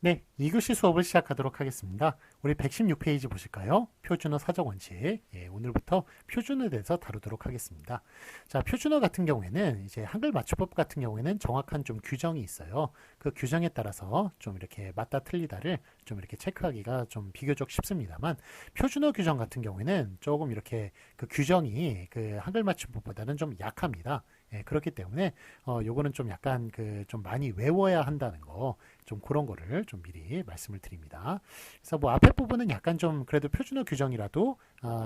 네, 2교시 수업을 시작하도록 하겠습니다. 우리 116페이지 보실까요? 표준어 사적 원칙. 예, 오늘부터 표준어에 대해서 다루도록 하겠습니다. 자, 표준어 같은 경우에는 이제 한글 맞춤법 같은 경우에는 정확한 좀 규정이 있어요. 그 규정에 따라서 좀 이렇게 맞다 틀리다를 좀 이렇게 체크하기가 좀 비교적 쉽습니다만 표준어 규정 같은 경우에는 조금 이렇게 그 규정이 그 한글 맞춤법보다는 좀 약합니다. 예, 그렇기 때문에 요거는 좀 약간 그 좀 많이 외워야 한다는 거, 좀 그런 거를 좀 미리 말씀을 드립니다. 그래서 뭐 앞에 부분은 약간 좀 그래도 표준어 규정이라도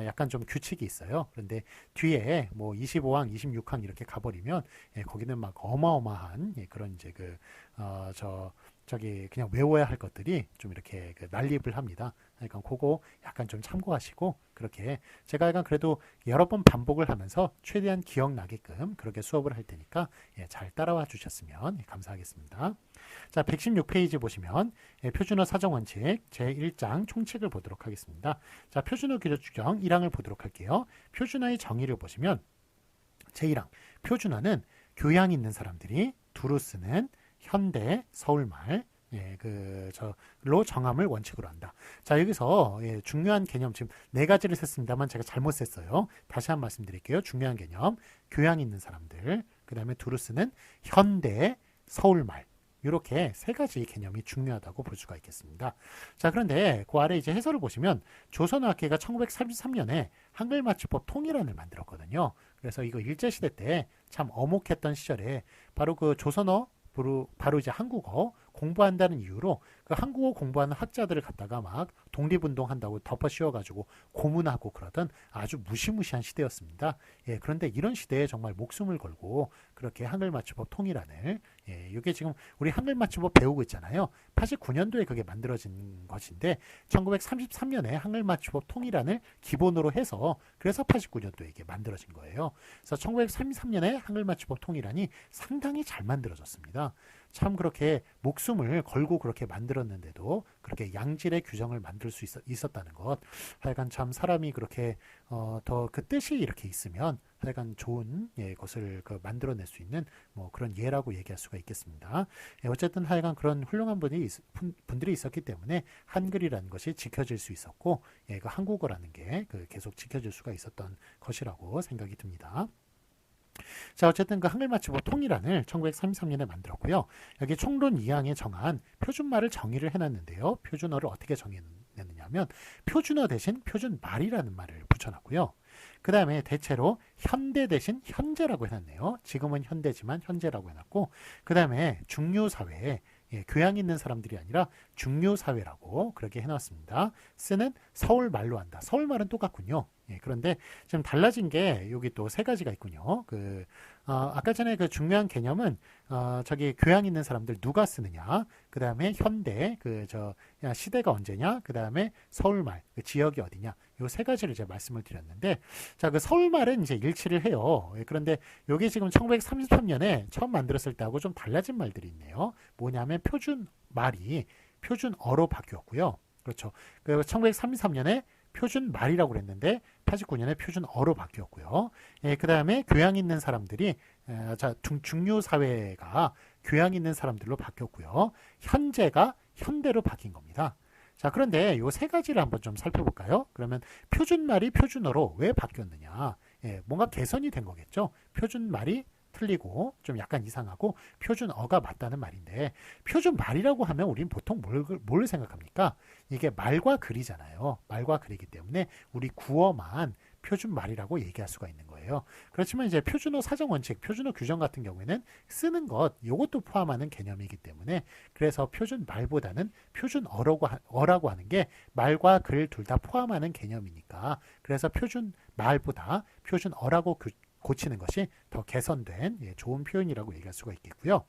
약간 좀 규칙이 있어요. 그런데 뒤에 뭐 25항, 26항 이렇게 가버리면 예, 거기는 막 어마어마한 예, 그런 이제 그 저기 그냥 외워야 할 것들이 좀 이렇게 그 난립을 합니다. 그러니까 그거 약간 좀 참고하시고 그렇게 제가 약간 그래도 여러 번 반복을 하면서 최대한 기억나게끔 그렇게 수업을 할 테니까 예, 잘 따라와 주셨으면 감사하겠습니다. 자, 116페이지 보시면 예, 표준어 사정 원칙 제1장 총칙을 보도록 하겠습니다. 자, 표준어 규정 1항을 보도록 할게요. 표준어의 정의를 보시면 제1항 표준어는 교양 있는 사람들이 두루 쓰는 현대 서울말 예, 저로 정함을 원칙으로 한다. 자, 여기서 예, 중요한 개념 지금 네 가지를 썼습니다만 제가 잘못 썼어요. 다시 한 번 말씀드릴게요. 중요한 개념 교양 있는 사람들, 그 다음에 두루 쓰는 현대 서울말 이렇게 세 가지 개념이 중요하다고 볼 수가 있겠습니다. 자, 그런데 그 아래 이제 해설을 보시면 조선어학회가 1933년에 한글 맞춤법 통일안을 만들었거든요. 그래서 이거 일제시대 때 참 어목했던 시절에 바로 그 조선어 바로 이제 한국어 공부한다는 이유로 그 한국어 공부하는 학자들을 갖다가 막 독립운동 한다고 덮어 씌워가지고 고문하고 그러던 아주 무시무시한 시대였습니다. 예, 그런데 이런 시대에 정말 목숨을 걸고 그렇게 한글 맞춤법 통일안을 예, 이게 지금 우리 한글 맞춤법 배우고 있잖아요. 89년도에 그게 만들어진 것인데 1933년에 한글 맞춤법 통일안을 기본으로 해서 그래서 89년도에 이게 만들어진 거예요. 그래서 1933년에 한글 맞춤법 통일안이 상당히 잘 만들어졌습니다. 참 그렇게 목숨을 걸고 그렇게 만들었는데도 그렇게 양질의 규정을 만들 수 있었다는 것. 하여간 참 사람이 그렇게 더 그 뜻이 이렇게 있으면 하여간 좋은 예, 것을 그 만들어낼 수 있는 뭐 그런 예라고 얘기할 수가 있겠습니다. 예, 어쨌든 하여간 그런 훌륭한 분들이 있었기 때문에 한글이라는 것이 지켜질 수 있었고 예, 그 한국어라는 게 그 계속 지켜질 수가 있었던 것이라고 생각이 듭니다. 자, 어쨌든 그 한글 맞춤법 통일안을 1933년에 만들었고요. 여기 총론 2항에 정한 표준말을 정의를 해놨는데요. 표준어를 어떻게 정의했느냐면 표준어 대신 표준말이라는 말을 붙여놨고요. 그 다음에 대체로 현대 대신 현재라고 해놨네요. 지금은 현대지만 현재라고 해놨고 그 다음에 중요사회에 예, 교양 있는 사람들이 아니라 중요사회라고 그렇게 해놨습니다. 쓰는 서울말로 한다. 서울말은 똑같군요. 예, 그런데 좀 달라진 게 여기 또 세 가지가 있군요. 아까 전에 그 중요한 개념은 저기 교양 있는 사람들 누가 쓰느냐, 그 다음에 현대 시대가 언제냐, 그 다음에 서울말 그 지역이 어디냐, 요 세 가지를 제가 말씀을 드렸는데, 자, 그 서울말은 이제 일치를 해요. 예, 그런데 여기 지금 1933년에 처음 만들었을 때하고 좀 달라진 말들이 있네요. 뭐냐면 표준말이 표준어로 바뀌었고요. 그렇죠. 그 1933년에 표준말이라고 그랬는데 89년에 표준어로 바뀌었고요. 예, 그 다음에 교양 있는 사람들이 중요사회가 교양 있는 사람들로 바뀌었고요. 현재가 현대로 바뀐 겁니다. 자, 그런데 요 세 가지를 한번 좀 살펴볼까요? 그러면 표준말이 표준어로 왜 바뀌었느냐? 예, 뭔가 개선이 된 거겠죠. 표준말이 틀리고 좀 약간 이상하고 표준어가 맞다는 말인데 표준말이라고 하면 우린 보통 뭘 생각합니까? 이게 말과 글이잖아요. 말과 글이기 때문에 우리 구어만 표준말이라고 얘기할 수가 있는 거예요. 그렇지만 이제 표준어 사정 원칙, 표준어 규정 같은 경우에는 쓰는 것, 이것도 포함하는 개념이기 때문에 그래서 표준말보다는 표준어라고 하는 게 말과 글 둘 다 포함하는 개념이니까 그래서 표준말보다 표준어라고 고치는 것이 더 개선된 예, 좋은 표현이라고 얘기할 수가 있겠고요.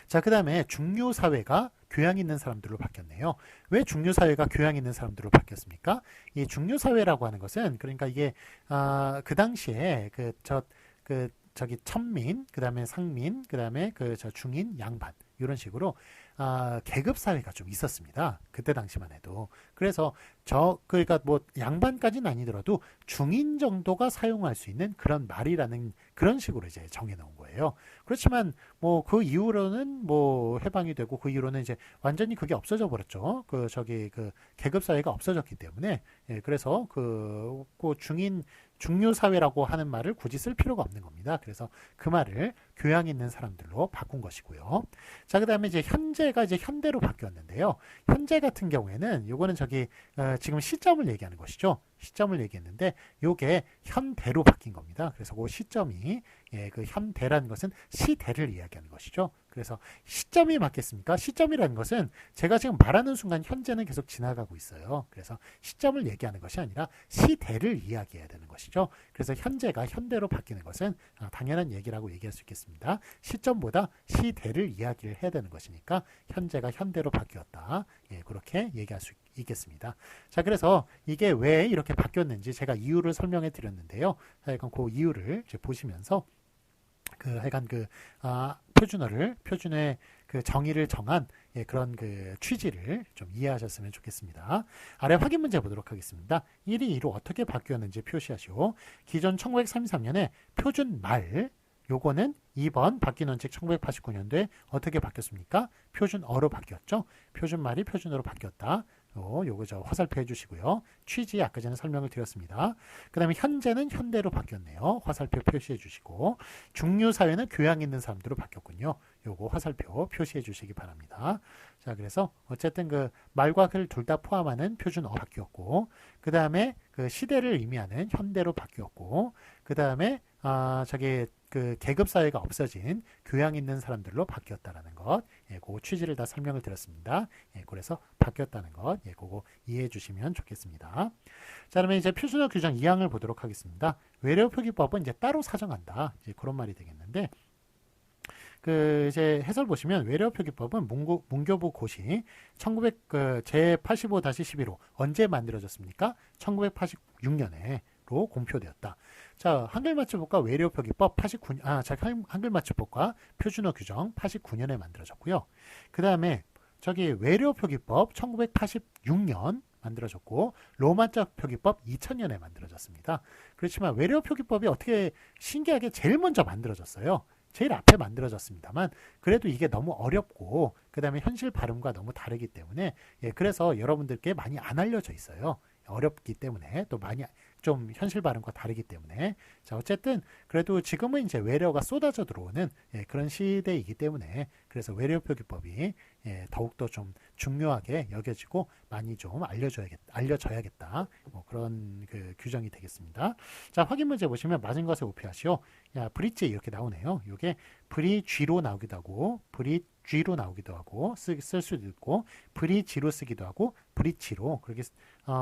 자, 그 다음에 중요사회가 교양 있는 사람들로 바뀌었네요. 왜 중요사회가 교양 있는 사람들로 바뀌었습니까? 이 중요사회라고 하는 것은 그러니까 이게 그 당시에 저기 천민, 그 다음에 상민, 그 다음에 중인, 양반 이런 식으로 계급 사회가 좀 있었습니다. 그때 당시만 해도. 그래서 그러니까 뭐 양반까지는 아니더라도 중인 정도가 사용할 수 있는 그런 말이라는 그런 식으로 이제 정해놓은 거예요. 그렇지만 뭐 그 이후로는 뭐 해방이 되고 그 이후로는 이제 완전히 그게 없어져 버렸죠. 그 계급 사회가 없어졌기 때문에 그래서 그 중류 사회라고 하는 말을 굳이 쓸 필요가 없는 겁니다. 그래서 그 말을 교양 있는 사람들로 바꾼 것이고요. 자, 그다음에 이제 현재가 이제 현대로 바뀌었는데요. 현재 같은 경우에는 요거는 지금 시점을 얘기하는 것이죠. 시점을 얘기했는데 요게 현대로 바뀐 겁니다. 그래서 그 시점이 그 현대라는 것은 시대를 이야기하는 것이죠. 그래서 시점이 맞겠습니까? 시점이라는 것은 제가 지금 말하는 순간 현재는 계속 지나가고 있어요. 그래서 시점을 얘기하는 것이 아니라 시대를 이야기해야 되는 것이죠. 그래서 현재가 현대로 바뀌는 것은 당연한 얘기라고 얘기할 수 있겠습니다. 시점보다 시대를 이야기를 해야 되는 것이니까 현재가 현대로 바뀌었다. 그렇게 얘기할 수 있겠습니다. 자, 그래서 이게 왜 이렇게 바뀌었는지 제가 이유를 설명해 드렸는데요. 하여간 그 이유를 이제 보시면서 표준어의 그 정의를 정한 그런 그 취지를 좀 이해하셨으면 좋겠습니다. 아래 확인 문제 보도록 하겠습니다. 1이 2로 어떻게 바뀌었는지 표시하시오. 기존 1933년에 표준 말 요거는 2번 바뀐 원칙 1989년도에 어떻게 바뀌었습니까? 표준어로 바뀌었죠. 표준말이 표준어로 바뀌었다. 요거 화살표 해주시고요. 취지 아까 전에 설명을 드렸습니다. 그 다음에 현재는 현대로 바뀌었네요. 화살표 표시해 주시고 중류 사회는 교양 있는 사람들로 바뀌었군요. 요거 화살표 표시해 주시기 바랍니다. 자, 그래서 어쨌든 그 말과 글 둘 다 포함하는 표준어 바뀌었고 그 다음에 그 시대를 의미하는 현대로 바뀌었고 그 다음에 그 계급 사회가 없어진 교양 있는 사람들로 바뀌었다라는 것, 그 취지를 다 설명을 드렸습니다. 그래서 바뀌었다는 것, 그거 이해해 주시면 좋겠습니다. 자, 그러면 이제 표준어 규정 2항을 보도록 하겠습니다. 외래어 표기법은 이제 따로 사정한다. 이제 그런 말이 되겠는데, 이제 해설 보시면 외래어 표기법은 문교부 고시 제85-11호 언제 만들어졌습니까? 1986년에 공표되었다. 자, 한글 맞춤법과 외래어 표기법 한글 맞춤법과 표준어 규정 89년에 만들어졌고요. 그 다음에 외래어 표기법 1986년 만들어졌고 로마자 표기법 2000년에 만들어졌습니다. 그렇지만 외래어 표기법이 어떻게 신기하게 제일 먼저 만들어졌어요. 제일 앞에 만들어졌습니다만 그래도 이게 너무 어렵고 그 다음에 현실 발음과 너무 다르기 때문에 그래서 여러분들께 많이 안 알려져 있어요. 어렵기 때문에 또 많이 좀 현실 발음과 다르기 때문에 자, 어쨌든 그래도 지금은 이제 외래어가 쏟아져 들어오는 그런 시대이기 때문에 그래서 외래어 표기법이 더욱더 좀 중요하게 여겨지고 많이 좀 알려져야겠다. 뭐 그런 그 규정이 되겠습니다. 자, 확인 문제 보시면 맞은 것에 오피하시오. 브릿지 이렇게 나오네요. 이게 브리쥐로 나오기도 하고 브릿쥐로 나오기도 하고 쓸 수도 있고 브리지로 쓰기도 하고 브릿지로 그렇게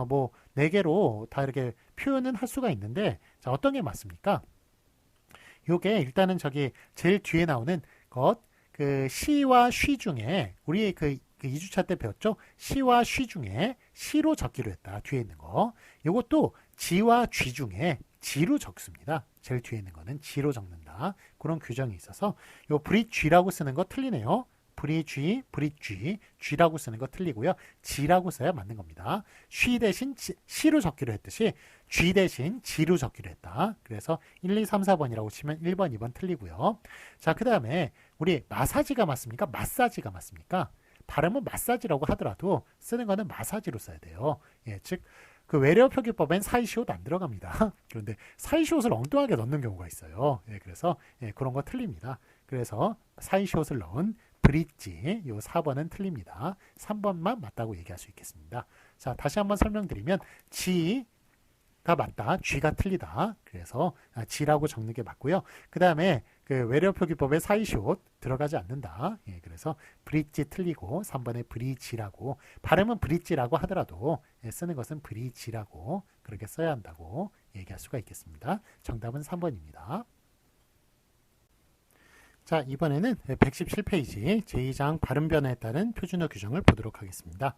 뭐 4개로 다 이렇게 표현은 할 수가 있는데 자, 어떤 게 맞습니까? 요게 일단은 제일 뒤에 나오는 것 시와 쉬 중에 우리 그 2주차 때 배웠죠? 시와 쉬 중에 시로 적기로 했다. 뒤에 있는 거. 요것도 지와 쥐 중에 지로 적습니다. 제일 뒤에 있는 거는 지로 적는다. 그런 규정이 있어서 요 브릿쥐라고 쓰는 거 틀리네요. 브릿쥐, 쥐라고 쓰는 거 틀리고요. 지라고 써야 맞는 겁니다. 쉬 대신 시로 적기로 했듯이 쥐 대신 지로 적기로 했다. 그래서 1, 2, 3, 4번이라고 치면 1번, 2번 틀리고요. 자, 그 다음에 우리 마사지가 맞습니까? 마사지가 맞습니까? 발음은 마사지라고 하더라도 쓰는 거는 마사지로 써야 돼요. 즉 그 외래어 표기법엔 사이시옷 안 들어갑니다. 그런데 사이시옷을 엉뚱하게 넣는 경우가 있어요. 그래서 그런 거 틀립니다. 그래서 사이시옷을 넣은 브릿지 요 4번은 틀립니다. 3번만 맞다고 얘기할 수 있겠습니다. 자, 다시 한번 설명드리면 지가 맞다. 쥐가 틀리다. 그래서 지라고 적는 게 맞고요. 그 다음에 그 외래어 표기법에 사이시옷 들어가지 않는다. 그래서 브릿지 틀리고 3번에 브리지라고 발음은 브릿지라고 하더라도 쓰는 것은 브리지라고 그렇게 써야 한다고 얘기할 수가 있겠습니다. 정답은 3번입니다. 자, 이번에는 117페이지 제2장 발음 변화에 따른 표준어 규정을 보도록 하겠습니다.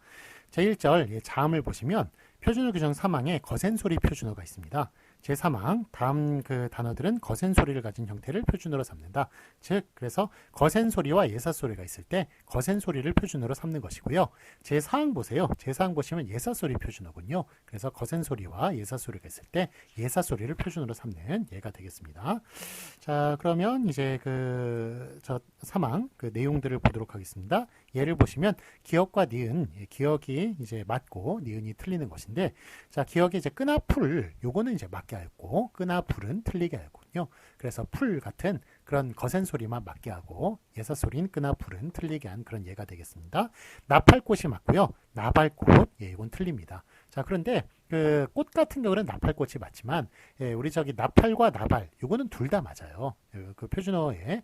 제1절 자음을 보시면 표준어 규정 3항에 거센 소리 표준어가 있습니다. 제3항 다음 그 단어들은 거센 소리를 가진 형태를 표준어로 삼는다. 즉 그래서 거센 소리와 예사 소리가 있을 때 거센 소리를 표준어로 삼는 것이고요. 제4항 보세요. 제4항 보시면 예사 소리 표준어군요. 그래서 거센 소리와 예사 소리가 있을 때 예사 소리를 표준어로 삼는 예가 되겠습니다. 자, 그러면 이제 저 3항 그 내용들을 보도록 하겠습니다. 예를 보시면 기억과 니은, 기억이 이제 맞고 니은이 틀리는 것인데, 자, 기억이 이제 끄나 풀, 요거는 이제 맞게 하였고, 끄나 풀은 틀리게 하였군요. 그래서 풀 같은 그런 거센 소리만 맞게 하고, 예사 소리인 끄나 풀은 틀리게 한 그런 예가 되겠습니다. 나팔꽃이 맞고요. 나발꽃, 이건 틀립니다. 자, 그런데 그 꽃 같은 경우는 나팔꽃이 맞지만, 우리 저기 나팔과 나발, 요거는 둘 다 맞아요. 그 표준어에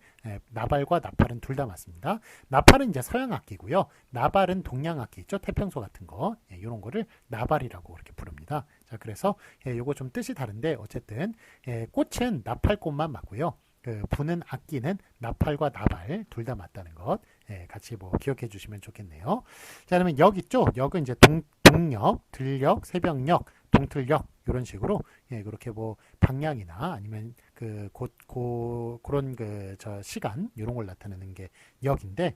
나발과 나팔은 둘 다 맞습니다. 나팔은 이제 서양 악기고요. 나발은 동양 악기 있죠. 태평소 같은 거, 이런 거를 나발이라고 그렇게 부릅니다. 자, 그래서 요거 좀 뜻이 다른데 어쨌든 꽃은 나팔꽃만 맞고요. 그 부는 악기는 나팔과 나발 둘 다 맞다는 것 같이 뭐 기억해 주시면 좋겠네요. 자, 그러면 역 있죠? 역은 이제 동역, 들역, 새벽역, 동틀역 이런 식으로 그렇게 뭐 방향이나 아니면 그런 저 시간 이런 걸 나타내는 게 역인데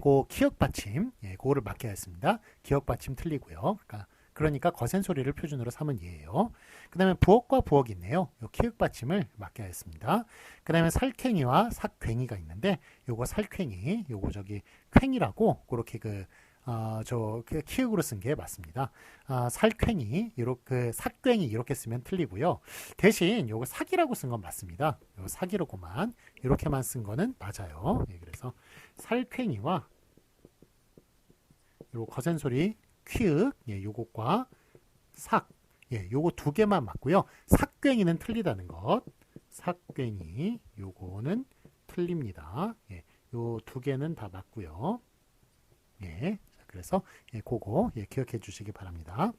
고 기역 받침 그거를 맞게 했습니다. 기역 받침 틀리고요. 그러니까 거센 소리를 표준으로 삼은 예예요. 그 다음에 부엌과 부엌이 있네요. 요 키읔 받침을 맞게 하였습니다. 그 다음에 살쾡이와 삭괭이가 있는데 요거 살쾡이 요거 저기 퀭이라고 그렇게 키읔으로 쓴 게 맞습니다. 살쾡이 이렇게 삭괭이 이렇게 쓰면 틀리고요. 대신 요거 삭이라고 쓴 건 맞습니다. 요 삭이로고만 이렇게만 쓴 거는 맞아요. 그래서 살쾡이와 요 거센 소리 퀴윽, 요것과 삭, 요거 두 개만 맞고요. 삭괭이는 틀리다는 것. 삭괭이, 요거는 틀립니다. 요 두 개는 다 맞고요. 그래서 그거 기억해 주시기 바랍니다.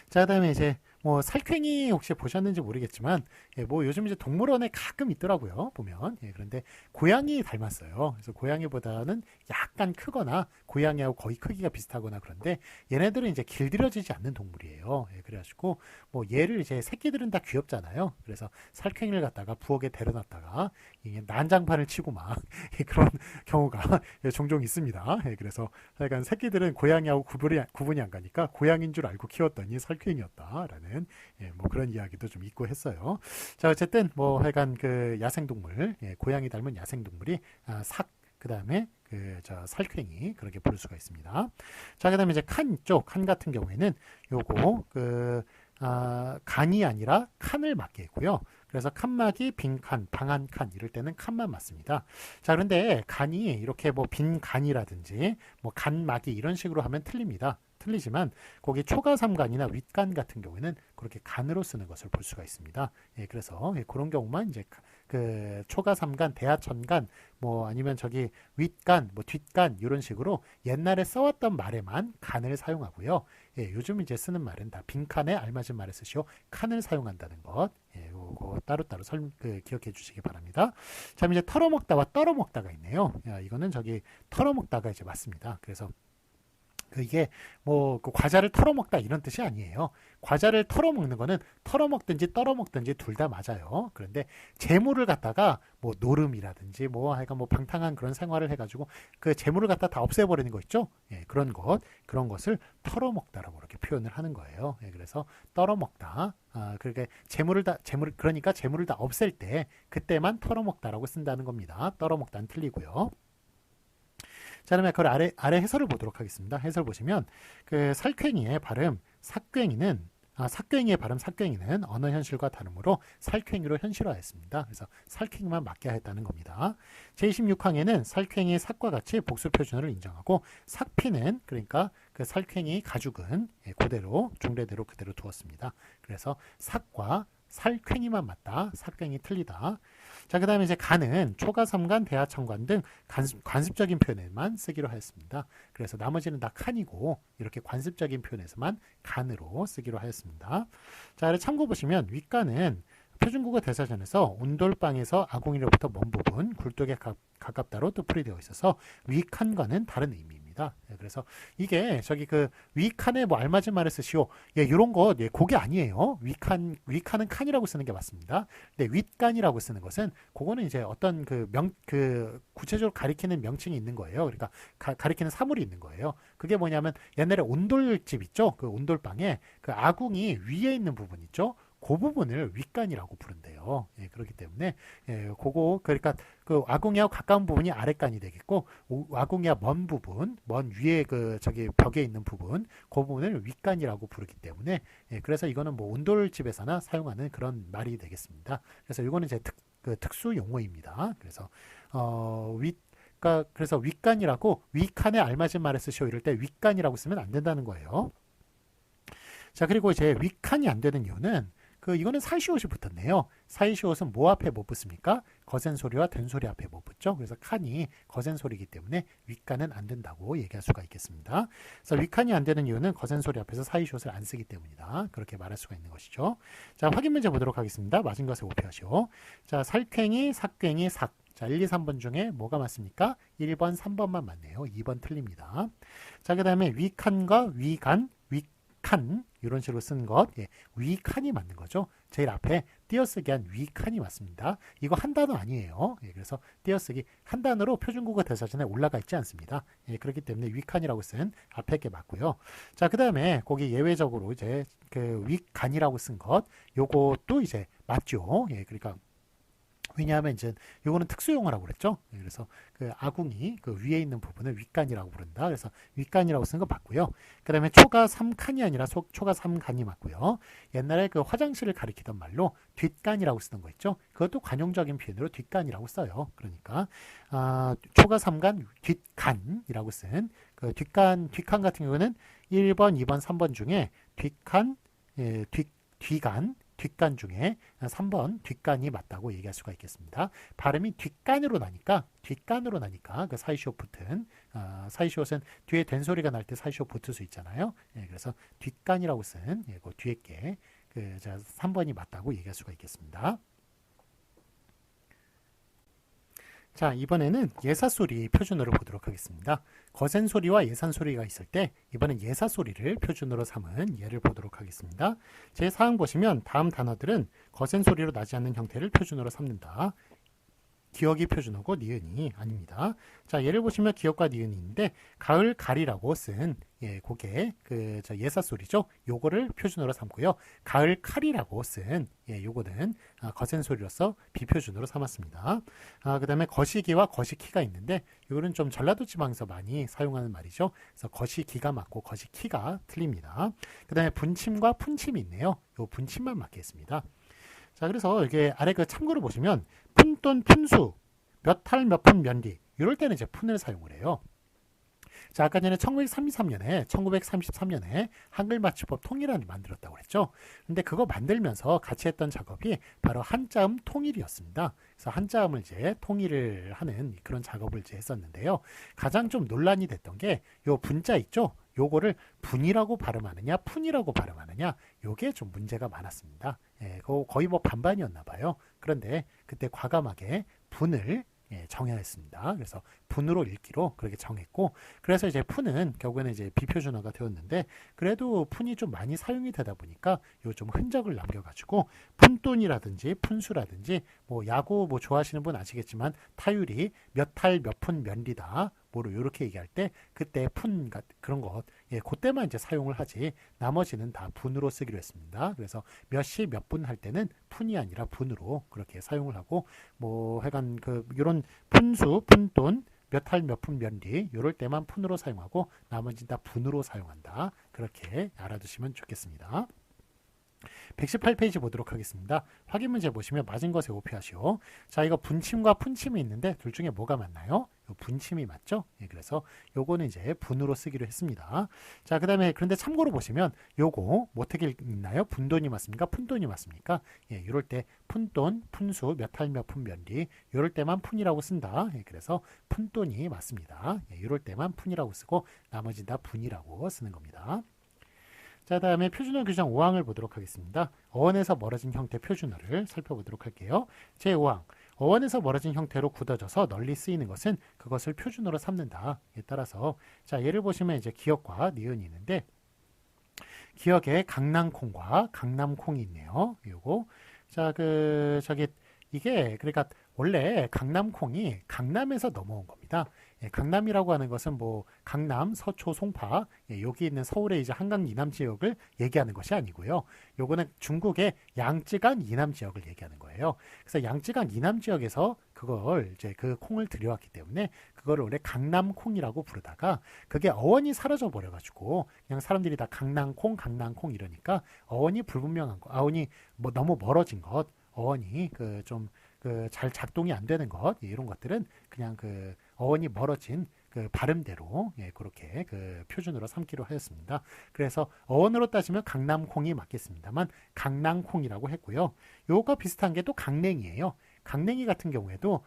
자, 그다음에 이제 뭐 살쾡이 혹시 보셨는지 모르겠지만 뭐 요즘 이제 동물원에 가끔 있더라고요. 보면 그런데 고양이 닮았어요. 그래서 고양이보다는 약간 크거나 고양이하고 거의 크기가 비슷하거나 그런데 얘네들은 이제 길들여지지 않는 동물이에요. 그래가지고 뭐 얘를 이제 새끼들은 다 귀엽잖아요. 그래서 살쾡이를 갖다가 부엌에 데려놨다가 이게 난장판을 치고 막 그런 경우가 종종 있습니다. 그래서 약간 새끼들은 고양이하고 구분이 안 가니까 고양이인 줄 알고 키웠더니 살쾡이였다라는 뭐 그런 이야기도 좀 있고 했어요. 자, 어쨌든 뭐 하여간 그 야생동물, 고양이 닮은 야생동물이 삭, 그 다음에 살쾡이 그렇게 부를 수가 있습니다. 자, 그 다음에 이제 칸 같은 경우에는 요거 간이 아니라 칸을 맞게 했고요. 그래서 칸막이, 빈칸, 방한 칸 이럴 때는 칸만 맞습니다. 자, 그런데 간이 이렇게 뭐 빈간이라든지 뭐 간막이 이런 식으로 하면 틀립니다. 틀리지만 거기 초가삼간이나 윗간 같은 경우에는 그렇게 간으로 쓰는 것을 볼 수가 있습니다. 그래서 그런 경우만 이제 그 초가삼간, 대하천간, 뭐 아니면 저기 윗간, 뭐 뒷간 이런 식으로 옛날에 써왔던 말에만 간을 사용하고요. 요즘 이제 쓰는 말은 다 빈칸에 알맞은 말을 쓰시오. 칸을 사용한다는 것. 요거 따로따로 기억해 주시기 바랍니다. 자, 이제 털어먹다와 떨어먹다가 있네요. 이거는 저기 털어먹다가 이제 맞습니다. 그래서 이게 뭐 과자를 털어먹다 이런 뜻이 아니에요. 과자를 털어먹는 거는 털어먹든지 떨어먹든지 둘 다 맞아요. 그런데 재물을 갖다가 뭐 노름이라든지 뭐 하여간 뭐 방탕한 그런 생활을 해가지고 그 재물을 갖다 다 없애버리는 거 있죠. 그런 것을 털어먹다라고 이렇게 표현을 하는 거예요. 그래서 떨어먹다. 그러니까 그러니까 재물을 다 없앨 때 그때만 털어먹다라고 쓴다는 겁니다. 떨어먹다는 틀리고요. 자, 그러면 그걸 아래 해설을 보도록 하겠습니다. 해설 보시면 그 살쾡이의 발음 삭괭이의 발음 삭괭이는 언어 현실과 다르므로 살쾡이로 현실화했습니다. 그래서 살쾡이만 맞게 했다는 겁니다. 제26항에는 살쾡이의 삭과 같이 복수 표준어를 인정하고 삭피는 그러니까 그 살쾡이 가죽은 그대로 중래대로 그대로 두었습니다. 그래서 삭과 살쾡이만 맞다. 삭괭이 틀리다. 자, 그 다음에 이제 간은 초가삼간, 대하천간 등 관습적인 표현에만 쓰기로 하였습니다. 그래서 나머지는 다 칸이고 이렇게 관습적인 표현에서만 간으로 쓰기로 하였습니다. 자, 아래 참고 보시면 윗간은 표준국어 대사전에서 온돌방에서 아궁이로부터 먼 부분 굴뚝에 가깝다로 뜻풀이 되어 있어서 윗칸과는 다른 의미입니다. 되겠습니다. 예, 그래서 이게 저기 그 위칸에 뭐 알맞은 말을 쓰시오. 예, 이런 거 예, 그게 아니에요. 위칸은 칸이라고 쓰는 게 맞습니다. 근데 윗간이라고 쓰는 것은 그거는 이제 어떤 그 구체적으로 가리키는 명칭이 있는 거예요. 그러니까 가리키는 사물이 있는 거예요. 그게 뭐냐면 옛날에 온돌집 있죠. 그 온돌방에 그 아궁이 위에 있는 부분 있죠. 그 부분을 윗간이라고 부른대요. 예, 그렇기 때문에 예, 그거 그러니까 그 아궁이하고 가까운 부분이 아랫간이 되겠고 아궁이와 먼 부분, 먼 위에 그 저기 벽에 있는 부분, 그 부분을 윗간이라고 부르기 때문에 예, 그래서 이거는 뭐 온돌집에서나 사용하는 그런 말이 되겠습니다. 그래서 이거는 이제 특수 용어입니다. 그래서 그래서 윗간이라고 위칸에 알맞은 말을 쓰시오 이럴 때 윗간이라고 쓰면 안 된다는 거예요. 자, 그리고 이제 윗칸이 안 되는 이유는 이거는 사이시옷이 붙었네요. 사이시옷은 뭐 앞에 못 붙습니까? 거센 소리와 된 소리 앞에 못 붙죠. 그래서 칸이 거센 소리이기 때문에 윗칸은 안 된다고 얘기할 수가 있겠습니다. 그래서 윗칸이 안 되는 이유는 거센 소리 앞에서 사이시옷을 안 쓰기 때문이다. 그렇게 말할 수가 있는 것이죠. 자, 확인 문제 보도록 하겠습니다. 맞은 것에 오표하시오. 자, 살쾡이, 삭괭이, 삭. 자, 1, 2, 3번 중에 뭐가 맞습니까? 1번, 3번만 맞네요. 2번 틀립니다. 자, 그 다음에 위칸과 위간, 칸 이런 식으로 쓴 것 예, 위칸이 맞는 거죠. 제일 앞에 띄어쓰기 한 위칸이 맞습니다. 이거 한 단어 아니에요. 예, 그래서 띄어쓰기 한 단어로 표준국어 대사전에 올라가 있지 않습니다. 예, 그렇기 때문에 위칸이라고 쓴 앞에 게 맞고요. 자, 그 다음에 거기 예외적으로 이제 그 위간이라고 쓴 것 요것도 이제 맞죠. 예, 그러니까 왜냐하면 이제 요거는 특수용어라고 그랬죠. 그래서 그 아궁이 그 위에 있는 부분을 윗간이라고 부른다. 그래서 윗간이라고 쓰는 거 맞고요. 그 다음에 초가 3칸이 아니라 초가 3간이 맞고요. 옛날에 그 화장실을 가리키던 말로 뒷간이라고 쓰던 거 있죠. 그것도 관용적인 표현으로 뒷간이라고 써요. 그러니까 초가 3간 뒷간이라고 쓴 그 뒷간 같은 경우는 1번, 2번, 3번 중에 뒷간, 예, 뒤간 뒷간 중에 3번 뒷간이 맞다고 얘기할 수가 있겠습니다. 발음이 뒷간으로 나니까 그 사이시옷 붙은 사이시옷은 뒤에 된 소리가 날 때 사이시옷 붙을 수 있잖아요. 예, 그래서 뒷간이라고 쓴 예, 그 뒤에 게 3번이 맞다고 얘기할 수가 있겠습니다. 자, 이번에는 예사소리 표준어를 보도록 하겠습니다. 거센 소리와 예산 소리가 있을 때 이번엔 예사소리를 표준어로 삼은 예를 보도록 하겠습니다. 제 사항 보시면 다음 단어들은 거센 소리로 나지 않는 형태를 표준어로 삼는다. 기억이 표준어고 니은이 아닙니다. 자, 예를 보시면 기억과 니은이 있는데 가을 가리라고 쓴 그게 예사소리죠. 요거를 표준어로 삼고요. 가을 칼이라고 쓴 요거는 거센 소리로서 비표준어로 삼았습니다. 그 다음에 거시기와 거시키가 있는데 요거는 좀 전라도 지방에서 많이 사용하는 말이죠. 그래서 거시기가 맞고 거시키가 틀립니다. 그 다음에 분침과 푼침이 있네요. 요 분침만 맞겠습니다. 자, 그래서 이게 아래 그 참고로 보시면 푼돈, 푼수, 몇 할, 몇 푼, 면리 이럴 때는 이제 푼을 사용을 해요. 자, 아까 전에 1933년에 한글 맞춤법 통일안을 만들었다고 그랬죠. 근데 그거 만들면서 같이 했던 작업이 바로 한자음 통일이었습니다. 그래서 한자음을 이제 통일을 하는 그런 작업을 이제 했었는데요. 가장 좀 논란이 됐던 게 요 분자 있죠. 요거를 분이라고 발음하느냐, 푼이라고 발음하느냐, 요게 좀 문제가 많았습니다. 예, 그거 거의 뭐 반반이었나 봐요. 그런데 그때 과감하게 분을 정했습니다. 그래서 분으로 읽기로 그렇게 정했고, 그래서 이제 푼은 결국에는 이제 비표준어가 되었는데, 그래도 푼이 좀 많이 사용이 되다 보니까 요 좀 흔적을 남겨가지고 푼돈이라든지 푼수라든지 뭐 야구 뭐 좋아하시는 분 아시겠지만 타율이 몇 할 몇 푼 면리다. 뭐로 이렇게 얘기할 때 그때 푼 그런 것 그때만 이제 사용을 하지 나머지는 다 분으로 쓰기로 했습니다. 그래서 몇 시 몇 분 할 때는 푼이 아니라 분으로 그렇게 사용을 하고 뭐 하여간 이런 푼수, 푼돈, 몇 할 몇 푼 면리 이럴 때만 푼으로 사용하고 나머지는 다 분으로 사용한다. 그렇게 알아두시면 좋겠습니다. 118페이지 보도록 하겠습니다. 확인 문제 보시면 맞은 것에 오표하시오. 자, 이거 분침과 푼침이 있는데 둘 중에 뭐가 맞나요? 분침이 맞죠? 그래서 요거는 이제 분으로 쓰기로 했습니다. 자, 그 다음에 그런데 참고로 보시면 요거 어떻게 읽나요? 분돈이 맞습니까? 푼돈이 맞습니까? 이럴 때 푼돈, 푼수, 몇 할 몇 푼 면리 이럴 때만 푼이라고 쓴다. 그래서 푼돈이 맞습니다. 이럴 때만 푼이라고 쓰고 나머지 다 분이라고 쓰는 겁니다. 자, 다음에 표준어 규정 5항을 보도록 하겠습니다. 어원에서 멀어진 형태 표준어를 살펴보도록 할게요. 제5항. 어원에서 멀어진 형태로 굳어져서 널리 쓰이는 것은 그것을 표준어로 삼는다. 에 따라서 자, 예를 보시면 이제 기역과 니은이 있는데 기역에 강낭콩과 강남콩이 있네요. 요거 자, 이게 그러니까 원래 강남콩이 강남에서 넘어온 겁니다. 예, 강남이라고 하는 것은 뭐 강남, 서초, 송파 예, 여기 있는 서울의 이제 한강 이남 지역을 얘기하는 것이 아니고요. 요거는 중국의 양쯔강 이남 지역을 얘기하는 거예요. 그래서 양쯔강 이남 지역에서 그걸 이제 그 콩을 들여왔기 때문에 그거를 원래 강남콩이라고 부르다가 그게 어원이 사라져 버려가지고 그냥 사람들이 다 강낭콩, 강낭콩 이러니까 어원이 불분명한 거, 어원이 뭐 너무 멀어진 것, 어원이 잘 작동이 안 되는 것 이런 것들은 그냥 그 어원이 멀어진 그 발음대로 예, 그렇게 그 표준으로 삼기로 하였습니다. 그래서 어원으로 따지면 강남콩이 맞겠습니다만 강낭콩이라고 했고요. 요거 비슷한 게 또 강냉이에요. 강냉이 같은 경우에도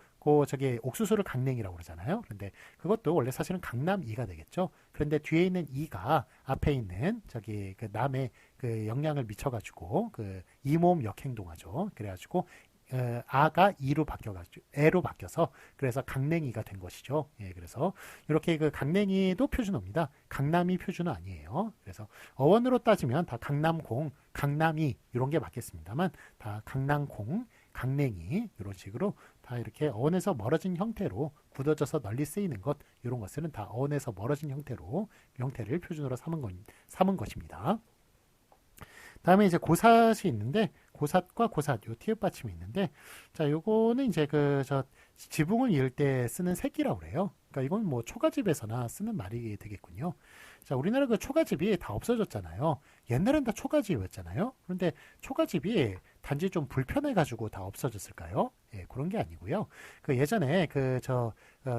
저기 옥수수를 강냉이라고 그러잖아요. 그런데 그것도 원래 사실은 강남이가 되겠죠. 그런데 뒤에 있는 이가 앞에 있는 저기 그 남의 그 영향을 미쳐가지고 그 이모음 역행동하죠. 그래가지고 아가 이로 바뀌어가지고 애로 바뀌어서 그래서 강냉이가 된 것이죠. 예, 그래서 이렇게 그 강냉이도 표준어입니다. 강남이 표준어 아니에요. 그래서 어원으로 따지면 다 강남콩, 강남이 이런 게 맞겠습니다만 다 강낭콩, 강냉이 이런 식으로 다 이렇게 어원에서 멀어진 형태로 굳어져서 널리 쓰이는 것 이런 것들은 다 어원에서 멀어진 형태를 표준어로 삼은 것입니다. 다음에 이제 고삿이 있는데 고삿과 고삿 요 티읕 받침이 있는데 자 요거는 이제 지붕을 이을 때 쓰는 새끼라고 그래요. 그러니까 이건 뭐 초가집에서나 쓰는 말이 되겠군요. 자 우리나라 그 초가집이 다 없어졌잖아요. 옛날엔 다 초가집이었잖아요. 그런데 초가집이 단지 좀 불편해 가지고 다 없어졌을까요? 예, 그런 게 아니고요. 그 예전에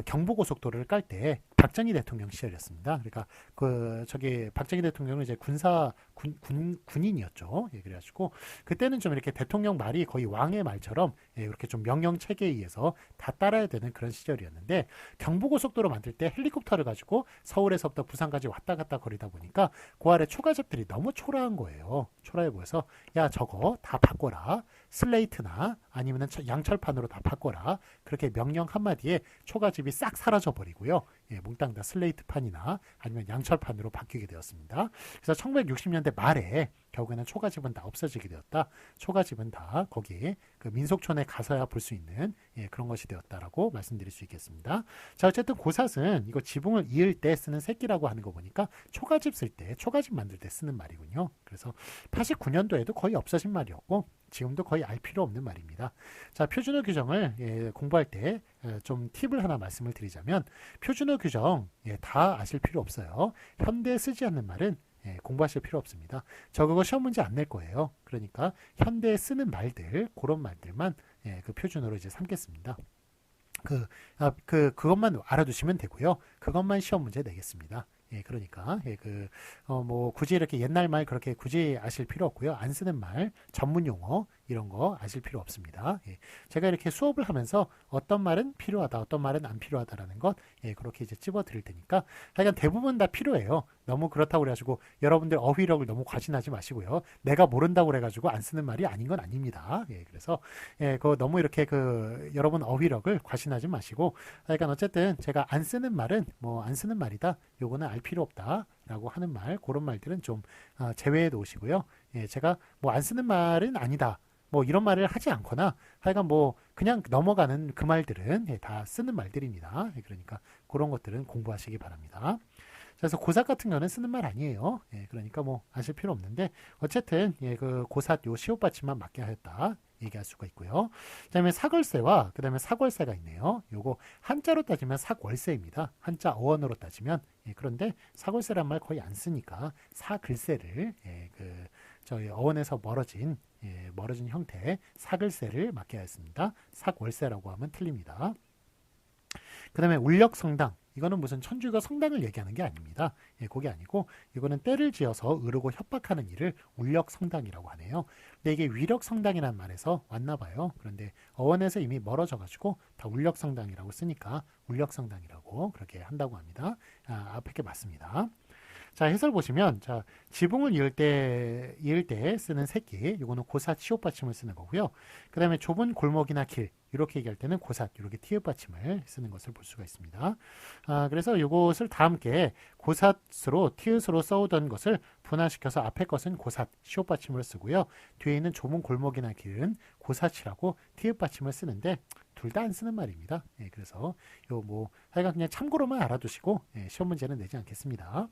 경부고속도로를 깔 때 박정희 대통령 시절이었습니다. 그러니까 박정희 대통령은 이제 군인이었죠. 예, 그래가지고 그때는 좀 이렇게 대통령 말이 거의 왕의 말처럼 예, 이렇게 좀 명령 체계에 의해서 다 따라야 되는 그런 시절이었는데 경부고속도로 만들 때 헬리콥터를 가지고 서울에서부터 부산까지 왔다 갔다 거리다 보니까 그 아래 초가집들이 너무 초라한 거예요. 초라해 보여서 야 저거 다 바꿔라. 슬레이트나 아니면 양철판으로 다 바꿔라. 그렇게 명령 한마디에 초가집이 싹 사라져 버리고요. 예, 몽땅 다 슬레이트판이나 아니면 양철판으로 바뀌게 되었습니다. 그래서 1960년대 말에 결국에는 초가집은 다 없어지게 되었다. 초가집은 다 거기 그 민속촌에 가서야 볼 수 있는 예, 그런 것이 되었다라고 말씀드릴 수 있겠습니다. 자 어쨌든 고삿은 이거 지붕을 이을 때 쓰는 새끼라고 하는 거 보니까 초가집 쓸 때 초가집 만들 때 쓰는 말이군요. 그래서 89년도에도 거의 없어진 말이었고 지금도 거의 알 필요 없는 말입니다. 자 표준어 규정을 예, 공부할 때 좀 팁을 하나 말씀을 드리자면 표준어 규정 예, 다 아실 필요 없어요. 현대에 쓰지 않는 말은 예, 공부하실 필요 없습니다. 저 그거 시험 문제 안 낼 거예요. 그러니까 현대에 쓰는 말들 그런 말들만 예, 그 표준어로 이제 삼겠습니다. 그것만 알아두시면 되고요. 그것만 시험 문제 내겠습니다. 예, 그러니까 뭐 굳이 이렇게 옛날 말 그렇게 굳이 아실 필요 없고요. 안 쓰는 말, 전문 용어 이런 거 아실 필요 없습니다. 예, 제가 이렇게 수업을 하면서 어떤 말은 필요하다, 어떤 말은 안 필요하다라는 것 예, 그렇게 이제 찝어 드릴 테니까 하여간 대부분 다 필요해요. 너무 그렇다고 그래가지고 여러분들 어휘력을 너무 과신하지 마시고요. 내가 모른다고 그래가지고 안 쓰는 말이 아닌 건 아닙니다. 예, 그래서 예, 너무 이렇게 여러분 어휘력을 과신하지 마시고 하여간 어쨌든 제가 안 쓰는 말은 뭐 안 쓰는 말이다. 요거는 알 필요 없다라고 하는 말 그런 말들은 좀 제외해 놓으시고요. 예, 제가 뭐 안 쓰는 말은 아니다. 뭐 이런 말을 하지 않거나 하여간 뭐 그냥 넘어가는 그 말들은 예, 다 쓰는 말들입니다. 예, 그러니까 그런 것들은 공부하시기 바랍니다. 그래서 고삿 같은 경우는 쓰는 말 아니에요. 예, 그러니까 뭐 아실 필요 없는데 어쨌든 예, 그 고삿 요 시옷 받침만 맞게 하였다 얘기할 수가 있고요. 그다음에 사걸세와 그다음에 사궐세가 있네요. 요거 한자로 따지면 사월세입니다. 한자 어원으로 따지면 예, 그런데 사걸세란 말 거의 안 쓰니까 사글세를 예, 저희 어원에서 멀어진 형태 사글세를 맞게 하였습니다. 사월세라고 하면 틀립니다. 그 다음에 울력성당 이거는 무슨 천주가 성당을 얘기하는 게 아닙니다. 예, 그게 아니고 이거는 때를 지어서 으르고 협박하는 일을 울력성당이라고 하네요. 근데 이게 위력성당이라는 말에서 왔나 봐요. 그런데 어원에서 이미 멀어져 가지고 다 울력성당이라고 쓰니까 울력성당이라고 그렇게 한다고 합니다. 앞에 게 맞습니다. 자, 해설 보시면, 자, 지붕을 이을 때 쓰는 새끼, 요거는 고사 치읓 받침을 쓰는 거고요. 그 다음에 좁은 골목이나 길, 이렇게 얘기할 때는 고사, 이렇게 티읕 받침을 쓰는 것을 볼 수가 있습니다. 그래서 요것을 다 함께 고삿으로, 티읕으로 써오던 것을 분화시켜서 앞에 것은 고삿, 시읒 받침을 쓰고요. 뒤에 있는 좁은 골목이나 길은 고사치라고 티읕 받침을 쓰는데, 둘 다 안 쓰는 말입니다. 예, 그래서 요 뭐, 하여간 그냥 참고로만 알아두시고, 예, 시험 문제는 내지 않겠습니다.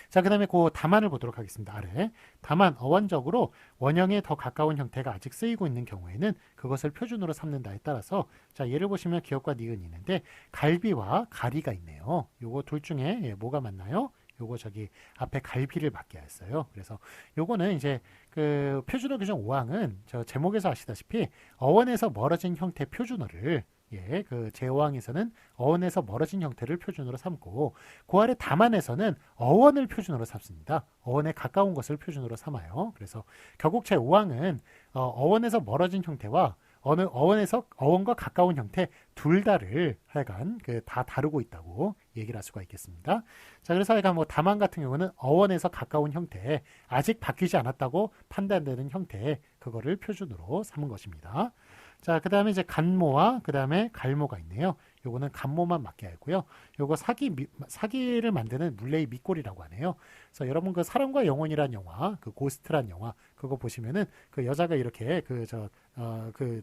자, 그 다음에 그 다만을 보도록 하겠습니다. 아래. 다만 어원적으로 원형에 더 가까운 형태가 아직 쓰이고 있는 경우에는 그것을 표준으로 삼는다에 따라서, 자, 예를 보시면 기역과 니은이 있는데 갈비와 가리가 있네요. 요거 둘 중에 예, 뭐가 맞나요? 요거 저기 앞에 갈비를 맞게 했어요. 그래서 요거는 이제 그 표준어 규정 5항은 저 제목에서 아시다시피 어원에서 멀어진 형태 표준어를, 예, 그 제5항에서는 어원에서 멀어진 형태를 표준으로 삼고, 그 아래 다만에서는 어원을 표준으로 삼습니다. 어원에 가까운 것을 표준으로 삼아요. 그래서 결국 제5항은 어원에서 멀어진 형태와 어원에서 어원과 가까운 형태 둘 다를 하여간 그 다 다루고 있다고 얘기를 할 수가 있겠습니다. 자, 그래서 하여간 뭐 다만 같은 경우는 어원에서 가까운 형태, 아직 바뀌지 않았다고 판단되는 형태, 그거를 표준으로 삼은 것입니다. 자, 그 다음에 이제 간모와 그 다음에 갈모가 있네요. 요거는 간모만 맞게 하고요. 요거 사기를 만드는 물레의 밑골이라고 하네요. 그래서 여러분 그 사랑과 영혼이란 영화, 그 고스트란 영화, 그거 보시면은 그 여자가 이렇게 그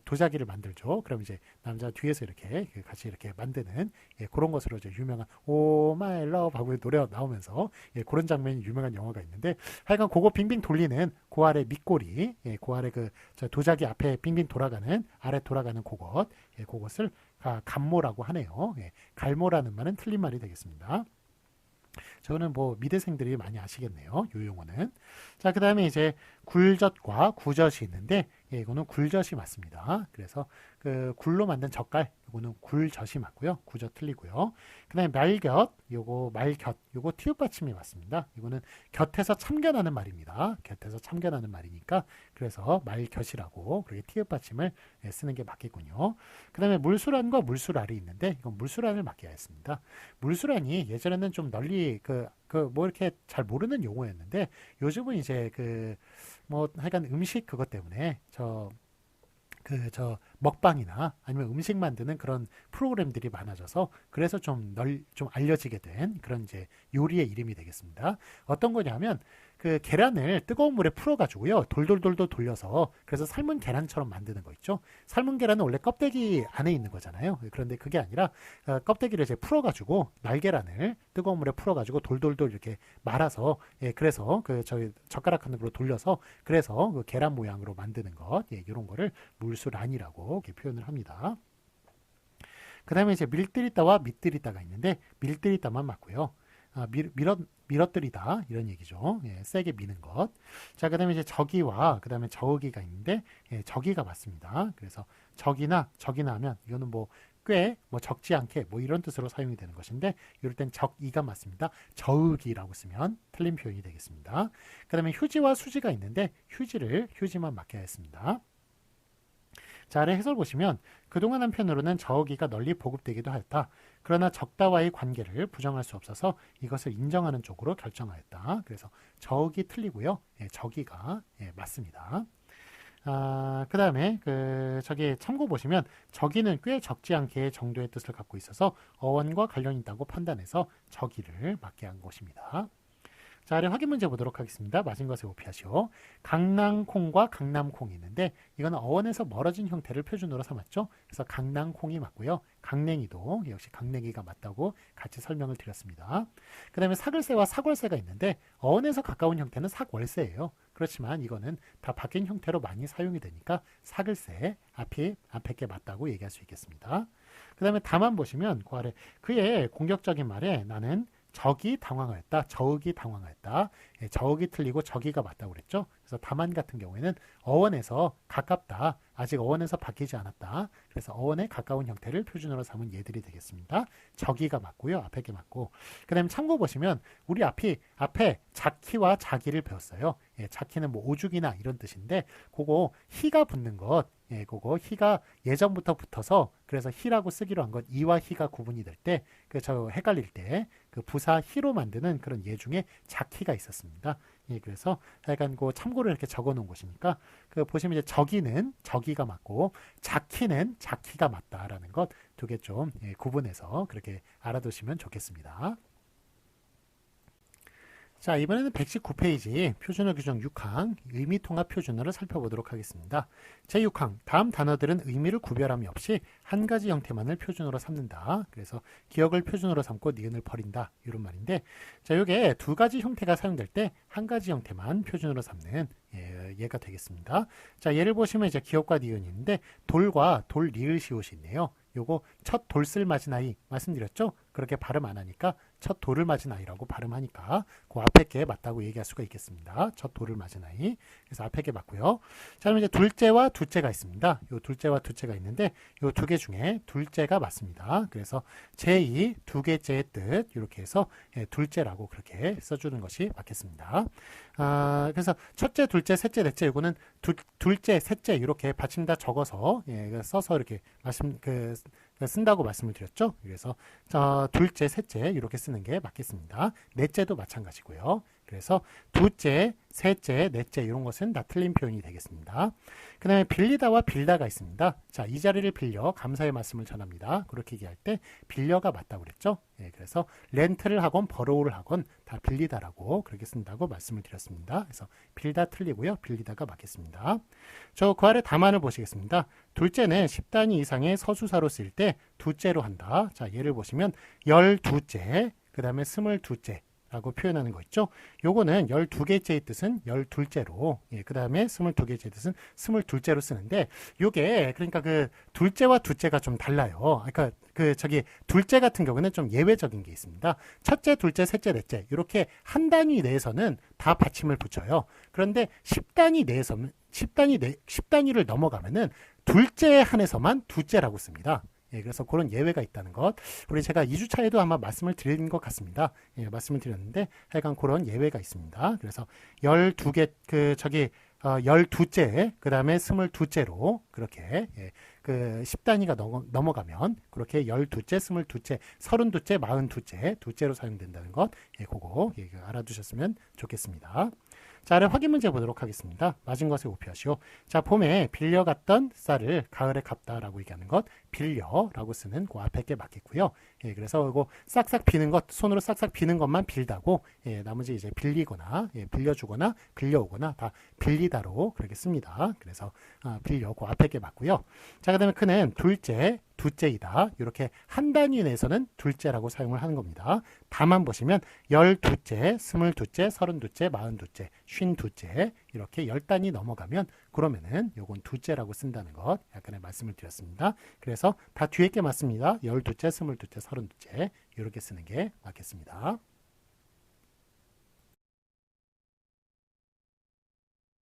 도자기를 만들죠. 그럼 이제 남자 뒤에서 이렇게 같이 이렇게 만드는, 예, 그런 것으로 이제 유명한 오 마이 러브 하고 노래가 나오면서, 예, 그런 장면이 유명한 영화가 있는데, 하여간 그거 빙빙 돌리는 그 아래 밑골이, 예, 그 아래 저 도자기 앞에 빙빙 돌아가는, 아래 돌아가는 그것, 예, 그것을 간모라고 하네요. 예, 갈모라는 말은 틀린 말이 되겠습니다. 저는 뭐 미대생들이 많이 아시겠네요. 요 용어는. 자, 그 다음에 이제 굴젓과 구젓이 있는데, 예, 이거는 굴젓이 맞습니다. 그래서 그 굴로 만든 젓갈, 이거는 굴젓이 맞고요. 구젓 틀리고요. 그 다음에 말곁, 요거 말곁, 요거 티읕 받침이 맞습니다. 이거는 곁에서 참견하는 말입니다. 곁에서 참견하는 말이니까 그래서 말곁이라고 그렇게 티읕 받침을 쓰는 게 맞겠군요. 그 다음에 물수란과 물수랄이 있는데, 이건 물수란을 맞게 했습니다. 물수란이 예전에는 좀 널리 뭐 이렇게 잘 모르는 용어였는데, 요즘은 이제 뭐 하여간 음식 그것 때문에 저 먹방이나 아니면 음식 만드는 그런 프로그램들이 많아져서, 그래서 좀 알려지게 된 그런 이제 요리의 이름이 되겠습니다. 어떤 거냐면 그 계란을 뜨거운 물에 풀어가지고요, 돌돌돌돌 돌려서, 그래서 삶은 계란처럼 만드는 거 있죠. 삶은 계란은 원래 껍데기 안에 있는 거잖아요. 그런데 그게 아니라 껍데기를 이제 풀어가지고 날계란을 뜨거운 물에 풀어가지고 돌돌돌 이렇게 말아서, 예, 그래서 저희 젓가락 하는 걸로 돌려서, 그래서 그 계란 모양으로 만드는 것, 예, 이런 거를 물수란이라고 이렇게 표현을 합니다. 그 다음에 이제 밀뜨리다와 밑뜨리다가 있는데, 밀뜨리다만 맞고요. 밀어뜨리다 이런 얘기죠. 예, 세게 미는 것. 자, 그 다음에 이제 저기와 그 다음에 저기가 있는데, 예, 저기가 맞습니다. 그래서 적이나 하면 이거는 뭐 꽤 뭐 적지 않게 뭐 이런 뜻으로 사용이 되는 것인데, 이럴 땐 적이가 맞습니다. 저으기라고 쓰면 틀린 표현이 되겠습니다. 그 다음에 휴지와 수지가 있는데, 휴지만 맞게 했습니다. 자, 아래 해설 보시면 그동안 한편으로는 저어기가 널리 보급되기도 하였다. 그러나 적다와의 관계를 부정할 수 없어서 이것을 인정하는 쪽으로 결정하였다. 그래서 저어기 틀리고요. 예, 저기가, 예, 맞습니다. 그 다음에 저기 참고 보시면 저기는 꽤 적지 않게 정도의 뜻을 갖고 있어서 어원과 관련이 있다고 판단해서 저기를 맞게 한 것입니다. 자, 아래 확인 문제 보도록 하겠습니다. 맞은 것에 오피하시오. 강낭콩과 강남콩이 있는데, 이거는 어원에서 멀어진 형태를 표준으로 삼았죠. 그래서 강낭콩이 맞고요. 강냉이도 역시 강냉이가 맞다고 같이 설명을 드렸습니다. 그 다음에 사글새와 사골새가 있는데, 어원에서 가까운 형태는 사골새예요. 그렇지만 이거는 다 바뀐 형태로 많이 사용이 되니까 사글새 앞에 게 맞다고 얘기할 수 있겠습니다. 그 다음에 다만 보시면 그 아래 그의 공격적인 말에 나는 적이 당황하였다. 저흑이 당황하였다. 예, 저흑이 틀리고 저기가 맞다고 그랬죠. 그래서 다만 같은 경우에는 어원에서 가깝다. 아직 어원에서 바뀌지 않았다. 그래서 어원에 가까운 형태를 표준어로 삼은 예들이 되겠습니다. 저기가 맞고요. 앞에 게 맞고. 그 다음에 참고 보시면 우리 앞에 자키와 자기를 배웠어요. 예, 자키는 뭐 오죽이나 이런 뜻인데 그거 히가 붙는 것, 예, 그거 히가 예전부터 붙어서 그래서 히라고 쓰기로 한 것 이와 히가 구분이 될 때 그 저 헷갈릴 때 그 부사 히로 만드는 그런 예 중에 자키가 있었습니다. 예, 그래서 약간 그 참고를 이렇게 적어 놓은 것이니까 그 보시면 이제 저기는 저기가 맞고 자키는 자키가 맞다라는 것 두 개 좀 예, 구분해서 그렇게 알아두시면 좋겠습니다. 자, 이번에는 119페이지 표준어 규정 6항 의미통합 표준어를 살펴보도록 하겠습니다. 제6항 다음 단어들은 의미를 구별함이 없이 한 가지 형태만을 표준어로 삼는다. 그래서 기억을 표준어로 삼고 니은을 버린다. 이런 말인데 자, 이게 두 가지 형태가 사용될 때 한 가지 형태만 표준어로 삼는 예가 되겠습니다. 자, 예를 보시면 이제 기억과 니은이 있는데 돌과 돌 리을 시옷이 있네요. 요거 첫 돌 쓸 맞은 아이 말씀드렸죠? 그렇게 발음 안 하니까 첫 돌을 맞은 아이라고 발음하니까 그 앞에 게 맞다고 얘기할 수가 있겠습니다. 첫 돌을 맞은 아이. 그래서 앞에 게 맞고요. 자, 그럼 이제 둘째와 두째가 있습니다. 요 둘째와 두째가 있는데 요 두 개 중에 둘째가 맞습니다. 그래서 제2 두 개째의 뜻 이렇게 해서 둘째라고 그렇게 써주는 것이 맞겠습니다. 그래서 첫째, 둘째, 셋째, 넷째 이거는 둘째, 셋째 이렇게 받침 다 적어서 써서 이렇게 쓴다고 말씀을 드렸죠. 그래서 둘째, 셋째 이렇게 쓰는 게 맞겠습니다. 넷째도 마찬가지고요. 그래서 두째, 셋째, 넷째 이런 것은 다 틀린 표현이 되겠습니다. 그 다음에 빌리다와 빌다가 있습니다. 자, 이 자리를 빌려 감사의 말씀을 전합니다. 그렇게 얘기할 때 빌려가 맞다고 그랬죠. 예, 그래서 렌트를 하건 버로우를 하건 다 빌리다라고 그렇게 쓴다고 말씀을 드렸습니다. 그래서 빌다 틀리고요. 빌리다가 맞겠습니다. 그 아래 답안을 보시겠습니다. 둘째는 10단위 이상의 서수사로 쓸 때 두째로 한다. 자, 예를 보시면 12째, 그 다음에 22째 라고 표현하는 거 있죠. 요거는 12개째의 뜻은 12째로, 그 다음에 22개째의 뜻은 22째로 쓰는데, 요게, 그러니까 그, 둘째와 두째가 좀 달라요. 그러니까 둘째 같은 경우는 좀 예외적인 게 있습니다. 첫째, 둘째, 셋째, 넷째, 이렇게 한 단위 내에서는 다 받침을 붙여요. 그런데 10단위를 넘어가면은, 둘째에 한해서만 두째라고 씁니다. 그래서 그런 예외가 있다는 것. 우리 제가 2주차에도 아마 말씀을 드린 것 같습니다. 말씀을 드렸는데 하여간 그런 예외가 있습니다. 그래서 12개 12째, 그 다음에 22째로 그렇게 10단위가 넘어가면 그렇게 12째, 22째, 32째, 42째, 두째로 사용된다는 것. 그거 알아두셨으면 좋겠습니다. 자, 아래 확인 문제 보도록 하겠습니다. 맞은 것에 오피하시오. 자, 봄에 빌려갔던 쌀을 가을에 갚다라고 얘기하는 것, 빌려라고 쓰는 그 앞에 게 맞겠고요. 그래서 이거 싹싹 비는 것, 손으로 싹싹 비는 것만 빌다고, 나머지 이제 빌리거나, 빌려주거나, 빌려오거나 다 빌리다로 그렇게 씁니다. 그래서 빌려 그 앞에 게 맞고요. 자, 그다음에 그는 둘째, 두째이다. 이렇게 한 단위 내에서는 둘째라고 사용을 하는 겁니다. 다만 보시면 12째, 22째, 32째, 42째, 52째 이렇게 10단위 넘어가면 그러면은 요건 두째라고 쓴다는 것 약간의 말씀을 드렸습니다. 그래서 다 뒤에 게 맞습니다. 12째, 22째, 32째 이렇게 쓰는 게 맞겠습니다.